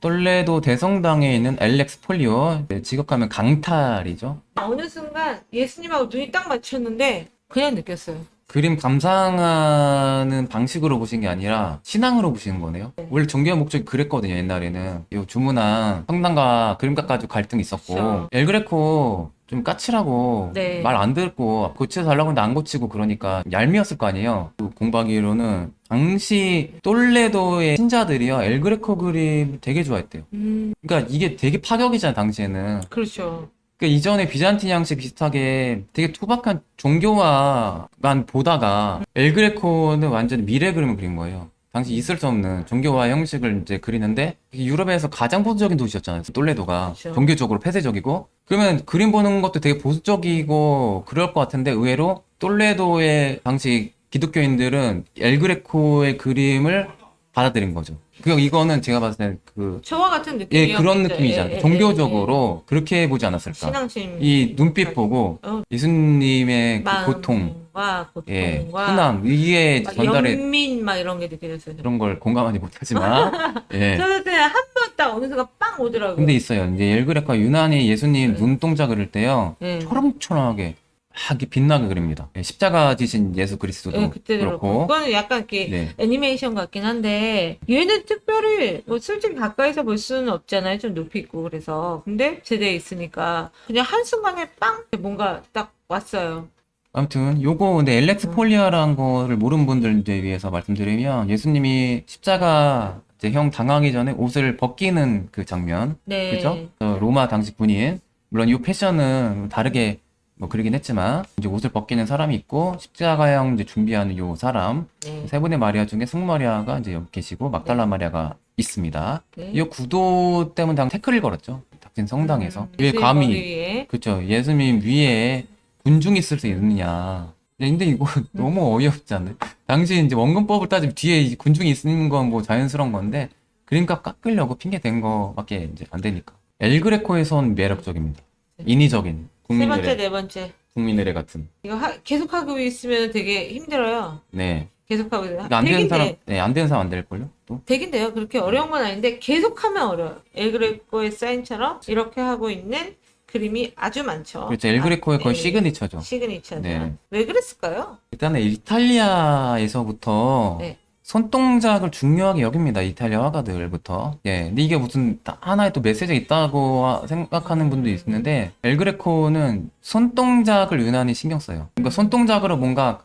똘레도 대성당에 있는 엘렉스 폴리오, 네, 직역하면 강탈이죠. 어느 순간 예수님하고 눈이 딱 맞췄는데 그냥 느꼈어요. 그림 감상하는 방식으로 보신 게 아니라 신앙으로 보시는 거네요. 원래 종교의 목적이 그랬거든요, 옛날에는. 요 주문한 성당과 그림가 가지고 갈등이 있었고, 그렇죠. 엘그레코 좀 까칠하고 네. 말 안 듣고 고쳐달라고 하는데 안 고치고 그러니까 얄미웠을 거 아니에요. 또 공부하기로는 당시 똘레도의 신자들이요, 엘그레코 그림 되게 좋아했대요. 그러니까 이게 되게 파격이잖아요, 당시에는. 그렇죠. 그러니까 이전에 비잔틴 양식 비슷하게 되게 투박한 종교화만 보다가 엘그레코는 완전히 미래 그림을 그린 거예요. 당시 있을 수 없는 종교화 형식을 이제 그리는데 유럽에서 가장 보수적인 도시였잖아요. 똘레도가 그렇죠. 종교적으로 폐쇄적이고 그러면 그림 보는 것도 되게 보수적이고 그럴 것 같은데 의외로 똘레도의 당시 기독교인들은 엘그레코의 그림을 받아들인 거죠. 이거는 제가 봤을 때 저와 같은 예, 느낌이요. 그런 느낌이잖아요. 종교적으로 그렇게 보지 않았을까. 신앙심. 이 눈빛 보고 예수님의 그 고통, 마음과 예, 고통과 흔함, 이게 막 전달에 연민 막 이런 게 느껴졌어요. 그런 걸 공감하지 못하지만, 예. 저는 그냥 한 번 딱 어느 순간 빵 오더라고요. 근데 있어요. 이제 엘그레코가 유난히 예수님 눈동자 그릴 때요, 네. 초롱초롱하게 막 이렇게 빛나게 그립니다. 예, 십자가 지신 예수 그리스도도 네, 그때도 그렇고. 그렇고, 그거는 약간 이렇게 네. 애니메이션 같긴 한데 얘는 특별히 뭐 솔직히 가까이서 볼 수는 없잖아요. 좀 높이 있고 그래서. 근데 제대에 있으니까 그냥 한순간에 빵 뭔가 딱 왔어요. 아무튼 요거 근데 엘렉스 폴리아라는 거를 모르는 분들 위해서 말씀드리면 예수님이 십자가 이제 형 당하기 전에 옷을 벗기는 그 장면, 네. 그죠? 로마 당시 군인 물론 이 패션은 다르게 뭐 그러긴 했지만 이제 옷을 벗기는 사람이 있고 십자가형 이제 준비하는 요 사람 네. 세 분의 마리아 중에 승마리아가 이제 여기 계시고 막달라 마리아가 있습니다. 네. 이 구도 때문에 당 태클을 걸었죠. 닥친 성당에서 왜 예수님 감히 머리 위에. 그렇죠. 예수님 위에 군중이 있을 수 있느냐. 근데 이거 너무 어이없지 않나요? 당시 이제 원근법을 따지면 뒤에 이 군중이 있는 건 뭐 자연스러운 건데 그림값 깎으려고 핑계 댄 거밖에 이제 안 되니까. 엘그레코에선 매력적입니다. 인위적인 세 번째, 국민들의 네 번째. 국민들의 같은. 이거 계속 하고 있으면 되게 힘들어요. 네. 계속 하고 있으면. 그러니까 안 되는 사람, 되긴데, 네, 안 되는 사람 안 될걸요? 또. 되긴데요. 그렇게 어려운 건 아닌데 계속 하면 어려워요. 엘그레코의 사인처럼 이렇게 하고 있는 그림이 아주 많죠. 그렇죠. 엘그레코의 거의 네. 시그니처죠. 시그니처죠. 네. 왜 그랬을까요? 일단은 이탈리아에서부터 네. 손동작을 중요하게 여깁니다. 이탈리아 화가들부터. 예. 근데 이게 무슨 하나의 또 메시지가 있다고 생각하는 분도 있는데, 엘그레코는 손동작을 유난히 신경 써요. 그러니까 손동작으로 뭔가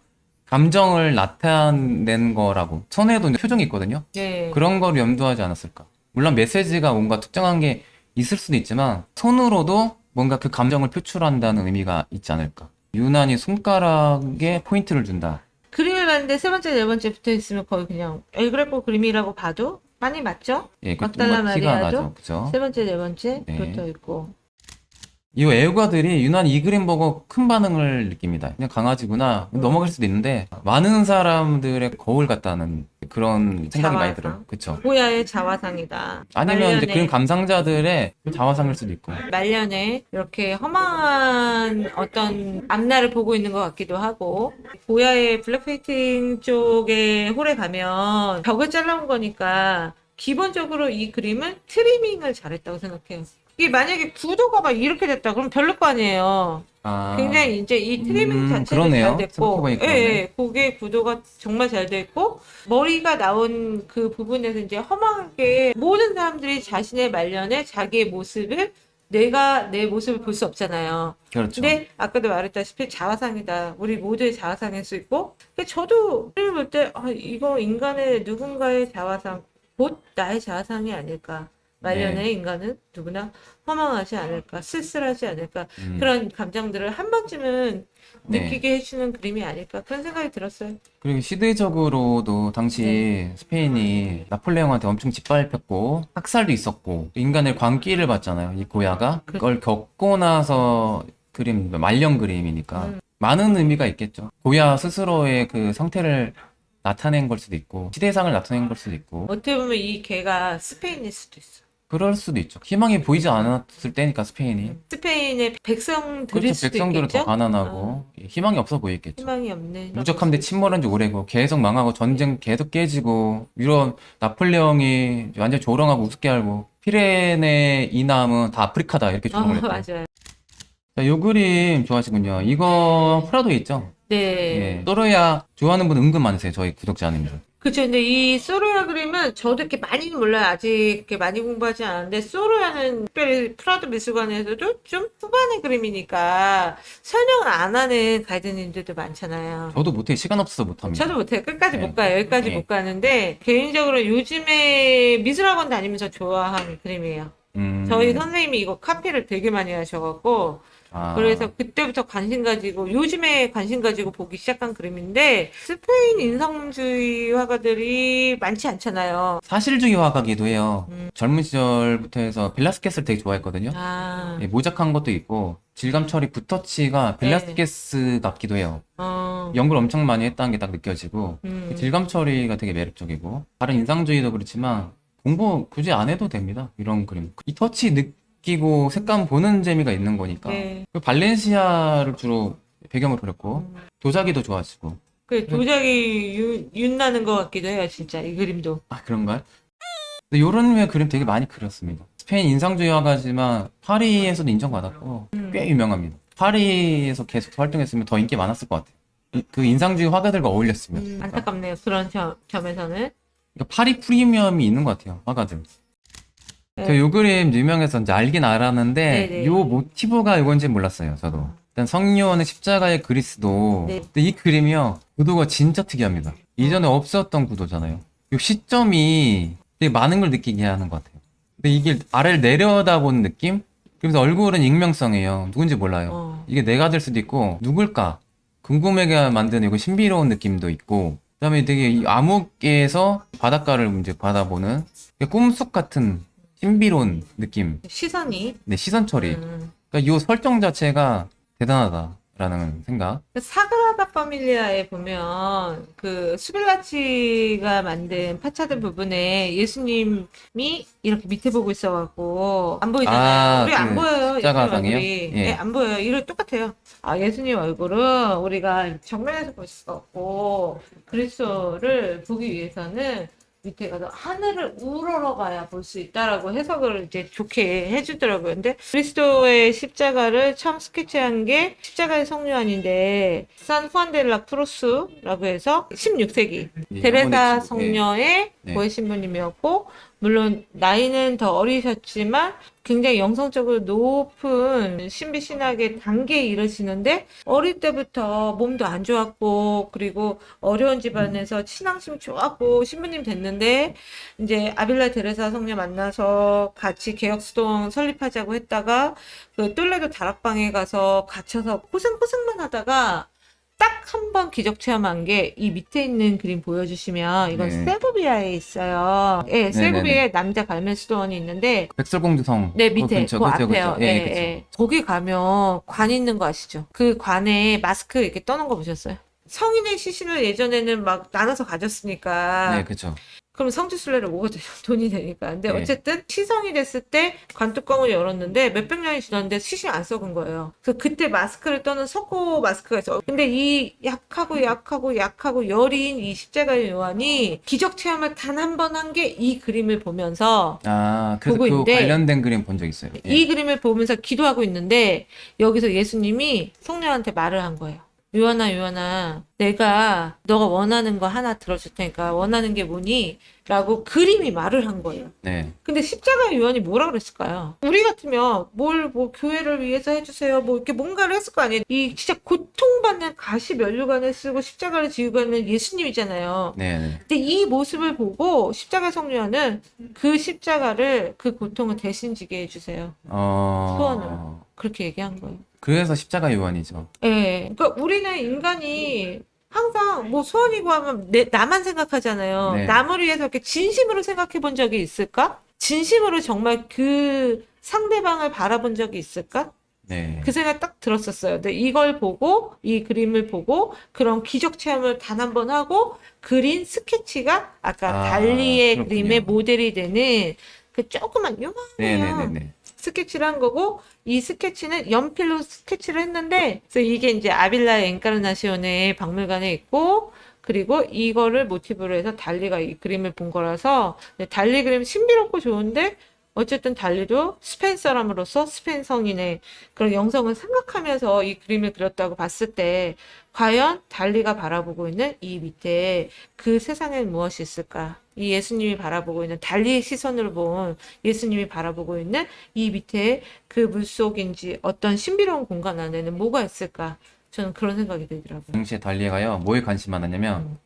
감정을 나타낸 거라고. 손에도 표정이 있거든요. 네. 그런 걸 염두하지 않았을까. 물론 메시지가 뭔가 특정한 게 있을 수도 있지만, 손으로도 뭔가 그 감정을 표출한다는 의미가 있지 않을까. 유난히 손가락에 포인트를 준다. 그림을 봤는데 세 번째, 네 번째 붙어 있으면 거의 그냥 엘그레코 그림이라고 봐도 많이 맞죠? 예, 그 막달라 뭔가 티가 마리아도 나죠. 그죠? 세 번째, 네 번째 네. 붙어 있고. 이 애호가들이 유난히 이 그림 보고 큰 반응을 느낍니다. 그냥 강아지구나. 넘어갈 수도 있는데, 많은 사람들의 거울 같다는 그런 생각이 많이 자화상. 들어요. 그쵸? 고야의 자화상이다. 아니면 이제 말년에- 그림 감상자들의 자화상일 수도 있고. 말년에 이렇게 허망한 어떤 앞날을 보고 있는 것 같기도 하고 고야의 블랙페인팅 쪽에 홀에 가면 벽을 잘라온 거니까 기본적으로 이 그림은 트리밍을 잘했다고 생각해요. 이게 만약에 구도가 막 이렇게 됐다 그러면 별로 거 아니에요. 아, 굉장히 이제 이 트리밍 자체도 그러네요. 잘 됐고, 생각해보니까 예, 그러네. 예, 그게 구도가 정말 잘 됐고, 머리가 나온 그 부분에서 이제 허망하게 모든 사람들이 자신의 말년에 자기의 모습을 내가 내 모습을 볼 수 없잖아요. 그렇죠. 근데 아까도 말했다시피 자화상이다. 우리 모두의 자화상일 수 있고, 근데 저도 그림을 볼 때, 아, 이거 인간의 누군가의 자화상, 곧 나의 자화상이 아닐까. 말년의 네. 인간은 누구나 허망하지 않을까, 쓸쓸하지 않을까, 음. 그런 감정들을 한 번쯤은 네. 느끼게 해주는 그림이 아닐까, 그런 생각이 들었어요. 그리고 시대적으로도 당시 네. 스페인이 나폴레옹한테 엄청 짓밟혔고 학살도 있었고 인간의 광기를 봤잖아요. 이 고야가 그걸 겪고 나서 그림 말년 그림이니까 많은 의미가 있겠죠. 고야 스스로의 그 상태를 나타낸 걸 수도 있고 시대상을 나타낸 걸 수도 있고 어떻게 보면 이 개가 스페인일 수도 있어. 그럴 수도 있죠. 희망이 보이지 않았을 때니까 스페인이. 스페인의 백성들일 그렇죠. 수도 백성들은 있겠죠. 더 가난하고 희망이 없어 보이겠죠. 희망이 없는. 무적함대 침몰한 지 오래고 계속 망하고 전쟁 계속 깨지고 유럽 나폴레옹이 완전 조롱하고 우습게 알고 피레네 이남은 다 아프리카다 이렇게 조롱을 했고. 맞아요. 자, 요 그림 좋아하시군요. 이거 프라도에 있죠? 네. 예. 소로야 좋아하는 분 은근 많으세요. 저희 구독자님들. 그쵸. 근데 이 소로야 그림은 저도 이렇게 많이는 몰라요. 아직 이렇게 많이 공부하지 않았는데, 소로야는 특별히 프라도 미술관에서도 좀 후반의 그림이니까 설명을 안 하는 가이드님들도 많잖아요. 저도 못해. 시간 없어서 못합니다. 저도 못해요. 끝까지 네. 못 가요. 여기까지 네. 못 가는데, 개인적으로 요즘에 미술학원 다니면서 좋아하는 그림이에요. 저희 선생님이 이거 카피를 되게 많이 하셔갖고, 아, 그래서 그때부터 관심 가지고, 요즘에 관심 가지고 보기 시작한 그림인데, 스페인 인성주의 화가들이 많지 않잖아요. 사실주의 화가기도 해요. 젊은 시절부터 해서 벨라스케스를 되게 좋아했거든요. 아, 예, 모작한 것도 있고 질감 처리 붓터치가 벨라스케스 같기도 해요. 연구를 엄청 많이 했다는 게 딱 느껴지고 질감 처리가 되게 매력적이고 다른 인상주의도 그렇지만 공부 굳이 안 해도 됩니다. 이런 그림. 이 터치 느끼고 색감 보는 재미가 있는 거니까. 네. 그 발렌시아를 주로 배경으로 그렸고 도자기도 좋아하시고. 그 도자기 윤나는 것 같기도 해요, 진짜, 이 그림도. 아, 그런가요? 근데 요런 류의 그림 되게 많이 그렸습니다. 스페인 인상주의 화가지만 파리에서도 인정받았고 꽤 유명합니다. 파리에서 계속 활동했으면 더 인기 많았을 것 같아요. 그 인상주의 화가들과 어울렸으면. 그러니까 안타깝네요, 그런 점에서는. 파리 프리미엄이 있는 것 같아요, 화가들. 네. 저 요 그림 유명해서 이제 알긴 알았는데 네네. 요 모티브가 이건지 몰랐어요, 저도. 일단 성녀는 십자가의 그리스도. 네. 근데 이 그림이요, 구도가 진짜 특이합니다. 이전에 없었던 구도잖아요. 요 시점이 되게 많은 걸 느끼게 하는 것 같아요. 근데 이게 아래를 내려다보는 느낌? 그래서 얼굴은 익명성이에요. 누군지 몰라요. 이게 내가 될 수도 있고 누굴까? 궁금하게 만드는 이거 신비로운 느낌도 있고 그다음에 되게 이 암흑에서 바닷가를 이제 바라보는 꿈속 같은 신비로운 느낌. 시선이. 네, 시선 처리. 그러니까 이 설정 자체가 대단하다라는 생각. 사그라다 파밀리아에 보면 그 수빌라치가 만든 파차드 부분에 예수님이 이렇게 밑에 보고 있어갖고 안 보이잖아요. 아, 우리 안 그 보여요. 십자가상이요? 예수님 얼굴이. 예. 네, 안 보여요. 이거 똑같아요. 아, 예수님 얼굴은 우리가 정면에서 볼 수가 없고 그리스도를 보기 위해서는 밑에 가서 하늘을 우러러 가야 볼 수 있다라고 해석을 이제 좋게 해주더라고요. 근데 그리스도의 십자가를 처음 스케치한 게 십자가의 성류안인데 산 후안 델라 크루스라고 해서 16세기 예, 테레사 영혼의 친구. 예. 성녀의 네. 고해 신부님이었고 물론 나이는 더 어리셨지만 굉장히 영성적으로 높은 신비 신학의 단계에 이르시는데 어릴 때부터 몸도 안 좋았고 그리고 어려운 집안에서 신앙심이 좋았고 신부님 됐는데 이제 아빌라 데레사 성녀 만나서 같이 개혁수동 설립하자고 했다가 그 똘레도 다락방에 가서 갇혀서 고생만 하다가 딱 한 번 기적 체험한 게 이 밑에 있는 그림 보여주시면 이건 네. 세고비아에 있어요. 예, 네네네. 세고비아에 남자 갈멜수도원이 있는데 백설공주성. 네, 밑에, 근처, 그 그쵸, 앞에요. 그쵸. 예, 그쵸. 예. 거기 가면 관 있는 거 아시죠? 그 관에 마스크 이렇게 떠는 거 보셨어요? 성인의 시신을 예전에는 막 나눠서 가졌으니까. 네, 그쵸. 그럼 성지순례를 오거든요. 돈이 되니까. 근데 네. 어쨌든 시성이 됐을 때 관뚜껑을 열었는데 몇백 년이 지났는데 시신이 안 썩은 거예요. 그래서 그때 마스크를 떠는 석고 마스크가 있어요. 근데 이 약하고 여린 이 십자가의 요한이 기적 체험을 단 한 번 한 게 이 그림을 보면서 아, 그래서 보고 그 있는데 관련된 그림 본 적 있어요. 예. 이 그림을 보면서 기도하고 있는데 여기서 예수님이 성녀한테 말을 한 거예요. 요한아, 내가 너가 원하는 거 하나 들어줄 테니까 원하는 게 뭐니? 라고 그림이 말을 한 거예요. 네. 근데 십자가 요한이 뭐라 그랬을까요? 우리 같으면 뭐 교회를 위해서 해주세요. 뭐 이렇게 뭔가를 했을 거 아니에요. 이 진짜 고통받는 가시 면류관을 쓰고 십자가를 지우고 있는 예수님이잖아요. 네. 네. 근데 이 모습을 보고 십자가 성녀는 그 십자가를 그 고통을 대신 지게 해주세요. 소원을. 그렇게 얘기한 거예요. 그래서 십자가 요한이죠. 예. 그러니까 우리는 인간이 항상 뭐 소원이고 하면 나만 생각하잖아요. 네. 남을 위해서 이렇게 진심으로 생각해 본 적이 있을까? 진심으로 정말 그 상대방을 바라본 적이 있을까? 네. 그 생각 딱 들었었어요. 근데 이걸 보고, 이 그림을 보고, 그런 기적 체험을 단 한 번 하고, 그린 스케치가 아까 달리의 그렇군요. 그림의 모델이 되는 그 조그만 요만해요. 네네네네. 스케치를 한 거고, 이 스케치는 연필로 스케치를 했는데, 그래서 이게 이제 아빌라 엔카르나시온의 박물관에 있고, 그리고 이거를 모티브로 해서 달리가 이 그림을 본 거라서, 달리 그림 신비롭고 좋은데, 어쨌든 달리도 스페인 사람으로서 스페인 성인의 그런 영성을 생각하면서 이 그림을 그렸다고 봤을 때, 과연 달리가 바라보고 있는 이 밑에 그 세상엔 무엇이 있을까? 이 예수님이 바라보고 있는 달리의 시선으로 본 예수님이 바라보고 있는 이 밑에 그 물속인지 어떤 신비로운 공간 안에는 뭐가 있을까? 저는 그런 생각이 들더라고요. 당시에 달리가요, 뭐에 관심 많았냐면, 음.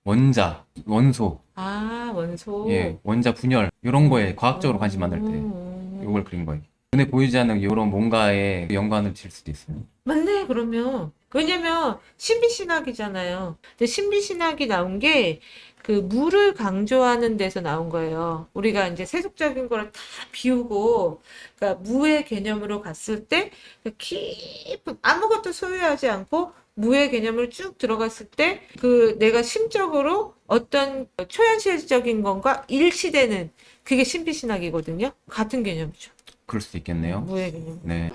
원자, 원소, 아, 원소. 예, 원자 분열, 이런 거에 과학적으로 관심 많을 때, 이걸 그린 거예요. 눈에 보이지 않는 이런 뭔가에 연관을 질 수도 있어요. 맞네, 그러면. 왜냐면, 신비신학이잖아요. 근데 신비신학이 나온 게, 그 물을 강조하는 데서 나온 거예요. 우리가 이제 세속적인 거를 다 비우고, 그러니까 무의 개념으로 갔을 때, 그 깊은, 아무것도 소유하지 않고, 무의 개념으로 쭉 들어갔을 때, 그 내가 심적으로 어떤 초현실적인 것과 일치되는, 그게 신비신학이거든요. 같은 개념이죠. 그럴 수도 있겠네요. 무의 개념. 네.